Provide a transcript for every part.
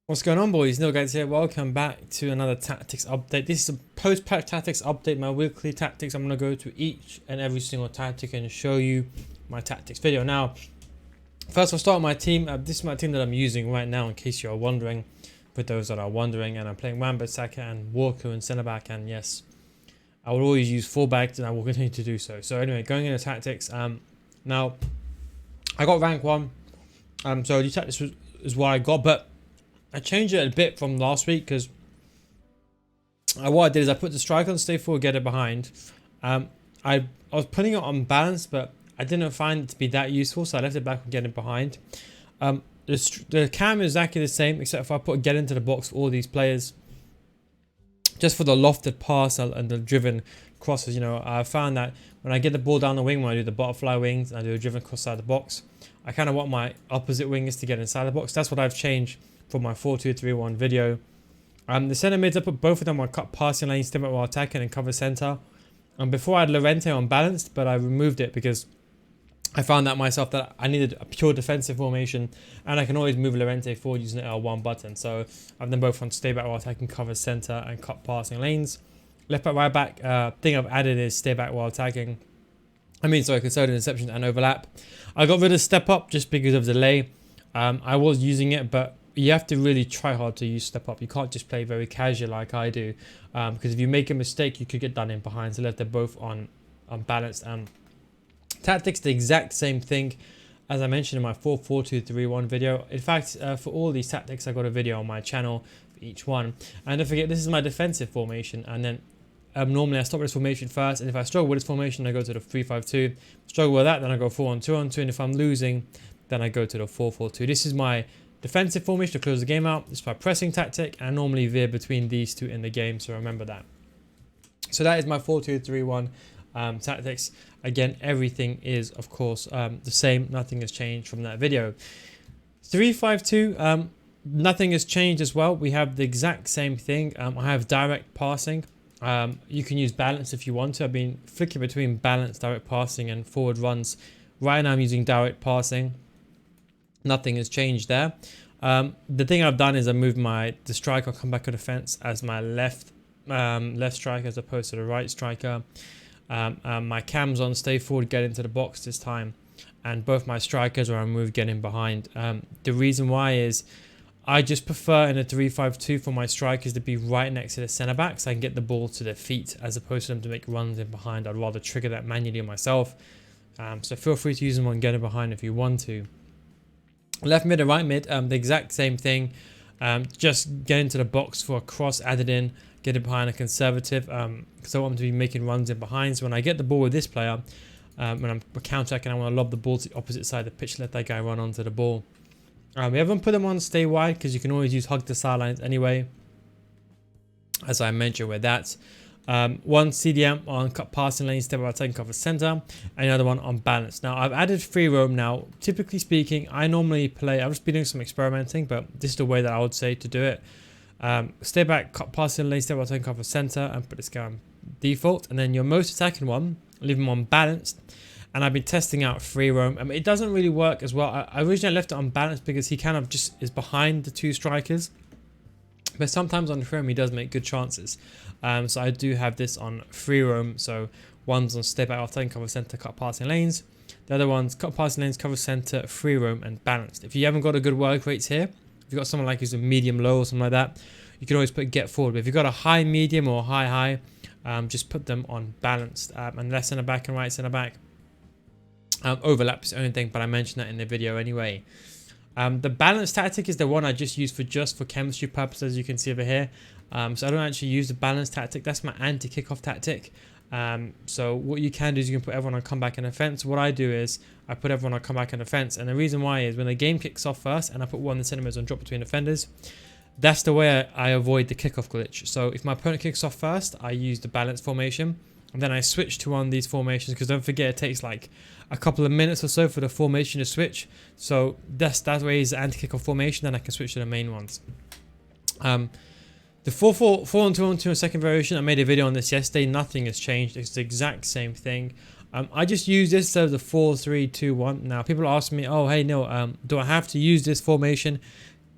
What's going on, boys? NealGuides here. Welcome back to another tactics update. This is a post-pack tactics update, my weekly tactics. I'm going to go to each and every single tactic and show you my tactics video. Now, first I'll start with my team. This is my team that I'm using right now, in case you are wondering, for those that are wondering. And I'm playing Wan-Bissaka and Walker and centre back. And yes, I will always use fullbacks and I will continue to do so. So anyway, going into tactics. Now, I got rank 1. So the tactics is what I got, but I changed it a bit from last week because what I did is I put the striker on stay forward, get it behind. I was putting it on balance, but I didn't find it to be that useful, so I left it back and get it behind. The cam is exactly the same, except if I put get into the box for all these players, just for the lofted pass and the driven crosses. You know, I found that when I get the ball down the wing, when I do the butterfly wings and I do a driven cross side the box, I kind of want my opposite wingers to get inside the box. That's what I've changed for my 4-2-3-1 video. The centre mids, I put both of them on cut passing lanes, step up while attacking and cover centre. And before I had Llorente on balanced, but I removed it because I found that myself that I needed a pure defensive formation, and I can always move Llorente forward using the L1 button. So I've them both on stay back while attacking, cover centre and cut passing lanes. Left back, right back, thing I've added is stay back while attacking. Concerted interception and overlap. I got rid of step up just because of delay. I was using it, but you have to really try hard to use step up. You can't just play very casual like I do, because if you make a mistake, you could get done in behind. So left they're both on balanced. Tactics, the exact same thing as I mentioned in my 4-4-2-3-1 video. In fact, for all these tactics, I got a video on my channel for each one. And don't forget, this is my defensive formation. And then normally I start with this formation first, and if I struggle with this formation, I go to the 3-5-2. Struggle with that, then I go 4-on-2-on-2, and if I'm losing, then I go to the 4-4-2. This is my defensive formation to close the game out. This is my pressing tactic, and I normally veer between these two in the game, so remember that. So that is my 4-2-3-1 tactics. Again, everything is of course the same. Nothing has changed from that video. 3-5-2, nothing has changed as well. We have the exact same thing. I have direct passing. You can use balance if you want to. I've been flicking between balance, direct passing and forward runs. Right now I'm using direct passing. Nothing has changed there. The thing I've done is I moved the striker come back of defense as my left striker as opposed to the right striker. My cams on stay forward, get into the box this time, and both my strikers are on move, getting behind. The reason why is I just prefer in a 3-5-2 for my strikers to be right next to the centre back, so I can get the ball to their feet as opposed to them to make runs in behind. I'd rather trigger that manually myself. So feel free to use them on getting behind if you want to. Left mid and right mid, the exact same thing. Just get into the box for a cross added in, get it behind a conservative, because I want them to be making runs in behind. So when I get the ball with this player, when I'm counter-attacking, I want to lob the ball to the opposite side of the pitch, let that guy run onto the ball. We haven't put them on stay wide because you can always use hug the sidelines anyway, as I mentioned with that. One CDM on cut passing lane, step out taking cover center, and another one on balance. Now I've added free roam. Now typically speaking, I normally play, I've just been doing some experimenting, but this is the way that I would say to do it. Stay back, cut passing lane, step out taking cover center, and put this guy on default. And then your most attacking one, leave him on balanced. And I've been testing out free roam. It doesn't really work as well. I originally left it on balance because he kind of just is behind the two strikers. But sometimes on free roam he does make good chances. So I do have this on free roam. So one's on stay back, taking cover center, cut passing lanes. The other one's cut passing lanes, cover center, free roam, and balanced. If you haven't got a good work rates here, if you've got someone like who's a medium low or something like that, you can always put get forward. But if you've got a high medium or high, just put them on balanced. And left centre back and right centre back. Overlap is the only thing, but I mentioned that in the video anyway. The balance tactic is the one I just use for chemistry purposes, as you can see over here. So I don't actually use the balance tactic. That's my anti-kickoff tactic. So what you can do is you can put everyone on comeback and offense. What I do is I put everyone on comeback and offense, and the reason why is when the game kicks off first, and I put one of the centimeters on drop between defenders. That's the way I avoid the kickoff glitch. So if my opponent kicks off first, I use the balance formation. And then I switch to one of these formations, because don't forget it takes like a couple of minutes or so for the formation to switch. So that way is the anti-kickoff formation, then I can switch to the main ones. The 4-4-2-on-2 second variation, I made a video on this yesterday. Nothing has changed. It's the exact same thing. I just use this as the 4-3-2-1. Now people ask me, oh hey Neil, do I have to use this formation?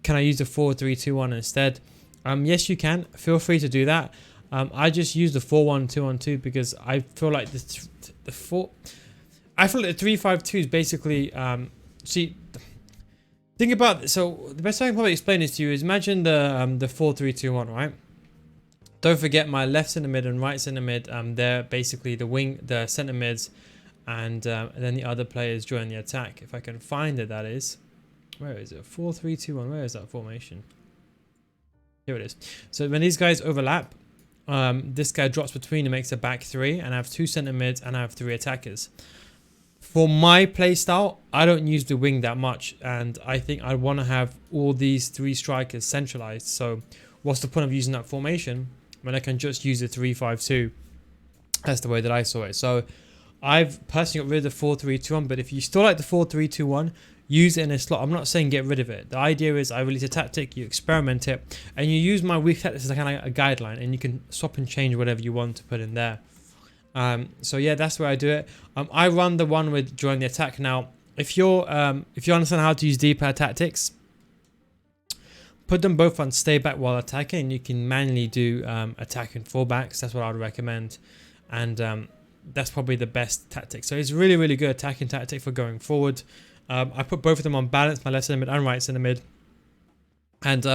can I use the 4-3-2-1 instead? Yes, you can. Feel free to do that. I just use the 4-1-2-1-2 because I feel like the 3-5-2 is basically see. Think about it. So the best I can probably explain this to you is imagine the 4-3-2-1, right? Don't forget my left centre mid and right centre mid. They're basically the centre mids, and then the other players join the attack. If I can find it, that is. Where is it? 4-3-2-1. Where is that formation? Here it is. So when these guys overlap, this guy drops between and makes a back three, and I have 2 centre mids and I have 3 attackers. For my playstyle, I don't use the wing that much, and I think I want to have all these 3 strikers centralized. So what's the point of using that formation when I can just use the 3-5-2? That's the way that I saw it. So I've personally got rid of the 4-3-2-1, but if you still like the 4-3-2-1, use it in a slot. I'm not saying get rid of it. The idea is I release a tactic, you experiment it, and you use my weak tactics as kind of a guideline, and you can swap and change whatever you want to put in there. So yeah, that's where I do it. I run the one with join the attack. Now, if you understand how to use D-pad tactics, put them both on stay back while attacking, and you can manually do attack and fallbacks. That's what I would recommend, and that's probably the best tactic. So it's really, really good attacking tactic for going forward. I put both of them on balance, my left centre mid and right centre mid. And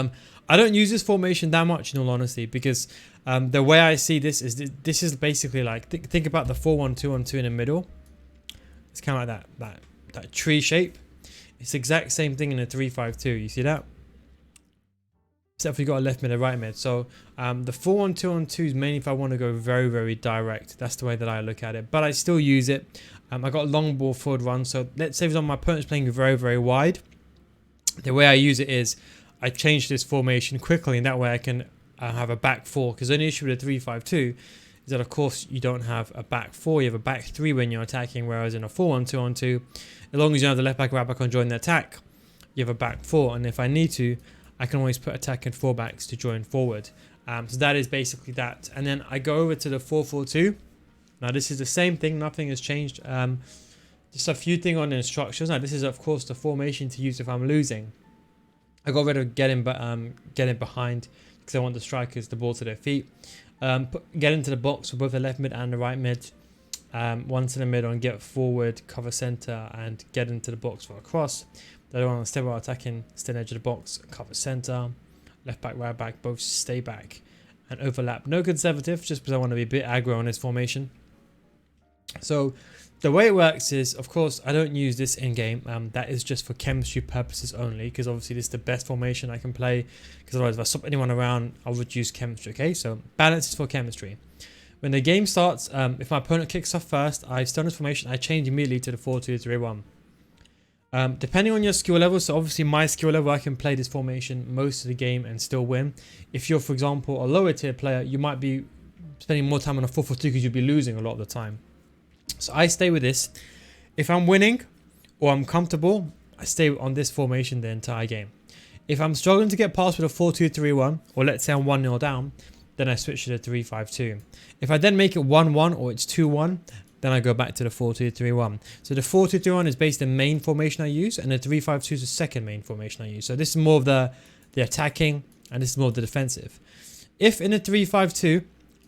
I don't use this formation that much, in all honesty, because the way I see this is basically like, think about the 4-1-2-1-2 in the middle. It's kind of like that tree shape. It's the exact same thing in a 3-5-2. You see that? Except for you got a left mid and right mid. So the 4-1-2-1-2 is mainly if I want to go very, very direct. That's the way that I look at it. But I still use it. I got a long ball forward run. So let's say my opponent's playing very, very wide. The way I use it is I change this formation quickly, and that way I can have a back 4. Because the only issue with a 3-5-2 is that, of course, you don't have a back 4. You have a back 3 when you're attacking. Whereas in a 4-1-2-1-2, as long as you have the left back, right back on join the attack, you have a back 4. And if I need to, I can always put attack and fallbacks to join forward. So that is basically that. And then I go over to the 4-4-2. Now this is the same thing. Nothing has changed. Just a few things on the instructions. Now this is, of course, the formation to use if I'm losing. I got rid of getting behind because I want the strikers the ball to their feet. Get into the box for both the left mid and the right mid. One to the mid on get forward, cover center, and get into the box for a cross. The other one on stay while attacking, stay on the edge of the box, cover center, left back, right back, both stay back and overlap. No conservative, just because I want to be a bit aggro on this formation. So the way it works is, of course, I don't use this in game. That is just for chemistry purposes only, because obviously this is the best formation I can play, because otherwise if I swap anyone around, I'll reduce chemistry. Okay, so balance is for chemistry. When the game starts, if my opponent kicks off first, I stay on this formation, I change immediately to the 4-2-3-1. Depending on your skill level, so obviously my skill level, I can play this formation most of the game and still win. If you're, for example, a lower tier player, you might be spending more time on a 4-4-2 because you'll be losing a lot of the time. So I stay with this. If I'm winning or I'm comfortable, I stay on this formation the entire game. If I'm struggling to get past with a 4-2-3-1, or let's say I'm 1-0 down, then I switch to the 3-5-2. If I then make it 1-1 or it's 2-1, then I go back to the 4-2-3-1. So the 4-2-3-1 is basically the main formation I use, and the 3-5-2 is the second main formation I use. So this is more of the attacking, and this is more of the defensive. If in a 3-5-2,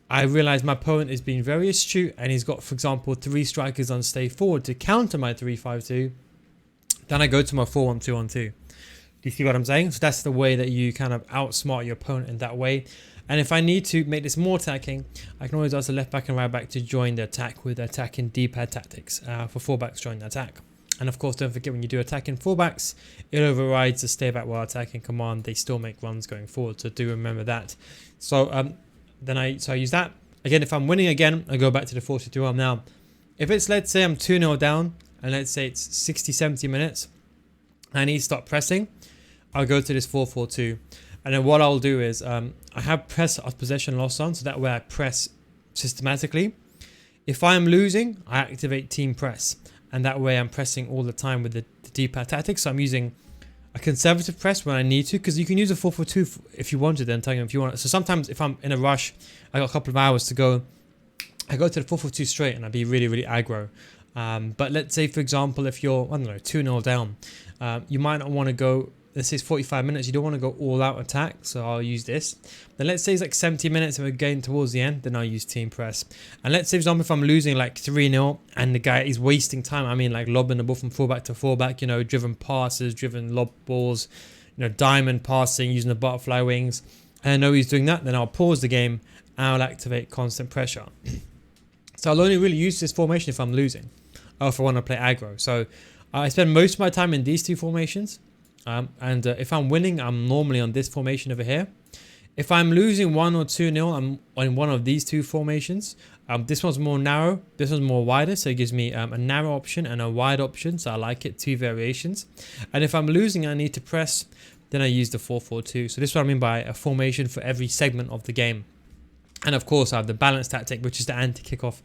I realize my opponent is being very astute, and he's got, for example, 3 strikers on stay forward to counter my 3-5-2, then I go to my 4-1-2-1-2. Do you see what I'm saying? So that's the way that you kind of outsmart your opponent in that way. And if I need to make this more attacking, I can always ask the left back and right back to join the attack with attacking D-pad tactics for fullbacks join the attack. And of course, don't forget when you do attacking fullbacks, it overrides the stay back while attacking command. They still make runs going forward, so do remember that. So I use that. Again, if I'm winning again, I go back to the 4-2-3-1. Now, if it's, let's say I'm 2-0 down, and let's say it's 60-70 minutes, and I need to start pressing, I'll go to this 4-4-2. And then what I'll do is, I have press of possession loss on, so that way I press systematically. If I'm losing, I activate team press, and that way I'm pressing all the time with the D-pad tactics. So I'm using a conservative press when I need to, because you can use a 4-4-2 if you wanted, then telling them if you want. So sometimes if I'm in a rush, I got a couple of hours to go, I go to the 4-4-2 straight, and I'd be really, really aggro. But let's say, for example, if you're, I don't know, 2-0 down, you might not want to go let's say it's 45 minutes, you don't want to go all out attack, so I'll use this. Then let's say it's like 70 minutes and we're getting towards the end, then I'll use team press. And let's say, for example, if I'm losing like 3-0 and the guy is wasting time, I mean like lobbing the ball from fullback to fullback, you know, driven passes, driven lob balls, you know, diamond passing, using the butterfly wings, and I know he's doing that, then I'll pause the game and I'll activate constant pressure. So I'll only really use this formation if I'm losing, or if I want to play aggro. So I spend most of my time in these two formations, and if I'm winning, I'm normally on this formation over here. If I'm losing 1 or 2-0, I'm on one of these two formations. This one's more narrow, this one's more wider, so it gives me a narrow option and a wide option, so I like it, 2 variations. And if I'm losing, I need to press, then I use the 4-4-2. So this is what I mean by a formation for every segment of the game. And of course, I have the balance tactic, which is the anti-kickoff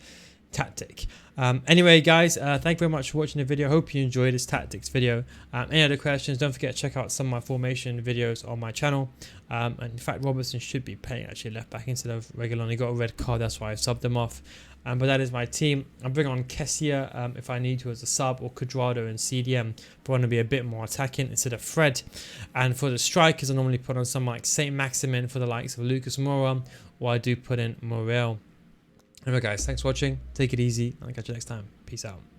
tactic. Anyway, guys, thank you very much for watching the video. Hope you enjoyed this tactics video. Any other questions, don't forget to check out some of my formation videos on my channel. And in fact, Robertson should be playing actually left back instead of regular. He got a red card, that's why I subbed him off. But that is my team. I'm bringing on Kessia if I need to as a sub, or Cuadrado and CDM if I want to be a bit more attacking instead of Fred. And for the strikers, I normally put on some like Saint Maximin for the likes of Lucas Moura, or I do put in Morel. Anyway, guys, thanks for watching. Take it easy. I'll catch you next time. Peace out.